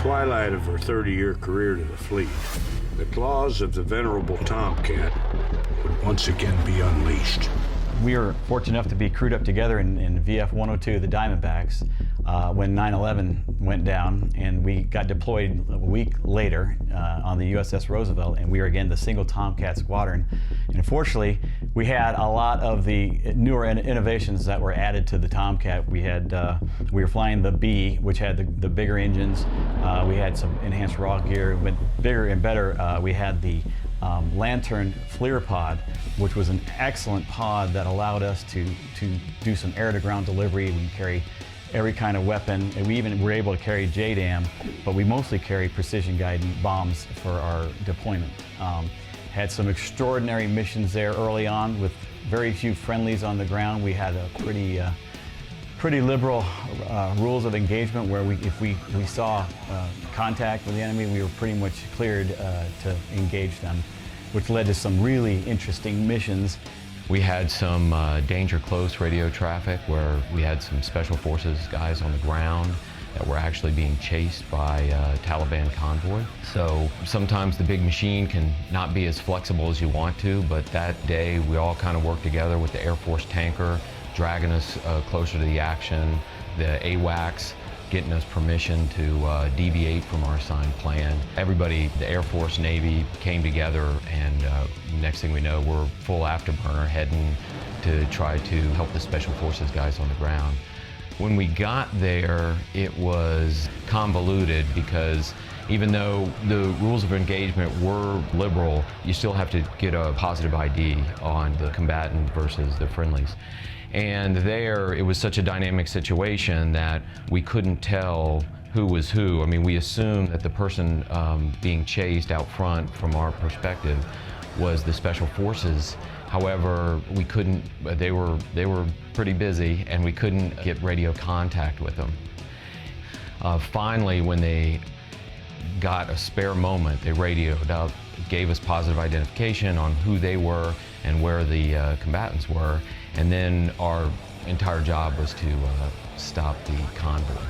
twilight of her 30-year career to the fleet, the claws of the venerable Tomcat would once again be unleashed. We were fortunate enough to be crewed up together in VF 102, the Diamondbacks, when 9/11 went down, and we got deployed a week later on the USS Roosevelt, and we were again the single Tomcat squadron. And unfortunately, we had a lot of the newer innovations that were added to the Tomcat. We were flying the B, which had the bigger engines. We had some enhanced raw gear, went bigger and better. We had the Lantern FLIR pod, which was an excellent pod that allowed us to do some air-to-ground delivery. We can carry every kind of weapon, and we even were able to carry JDAM, but we mostly carry precision-guided bombs for our deployment. Had some extraordinary missions there early on with very few friendlies on the ground. We had a pretty liberal rules of engagement where if we saw contact with the enemy, we were pretty much cleared to engage them, which led to some really interesting missions. We had some danger close radio traffic where we had some special forces guys on the ground that were actually being chased by a Taliban convoy. So sometimes the big machine can not be as flexible as you want to, but that day we all kind of worked together with the Air Force tanker, dragging us closer to the action, the AWACS getting us permission to deviate from our assigned plan. Everybody, the Air Force, Navy, came together, and next thing we know, we're full afterburner heading to try to help the Special Forces guys on the ground. When we got there, it was convoluted because even though the rules of engagement were liberal, you still have to get a positive ID on the combatant versus the friendlies. And there, it was such a dynamic situation that we couldn't tell who was who. I mean, we assumed that the person being chased out front from our perspective was the Special Forces. However, we couldn't, they were pretty busy, and we couldn't get radio contact with them. Finally, when they got a spare moment, they radioed up, gave us positive identification on who they were and where the combatants were, and then our entire job was to stop the convoy.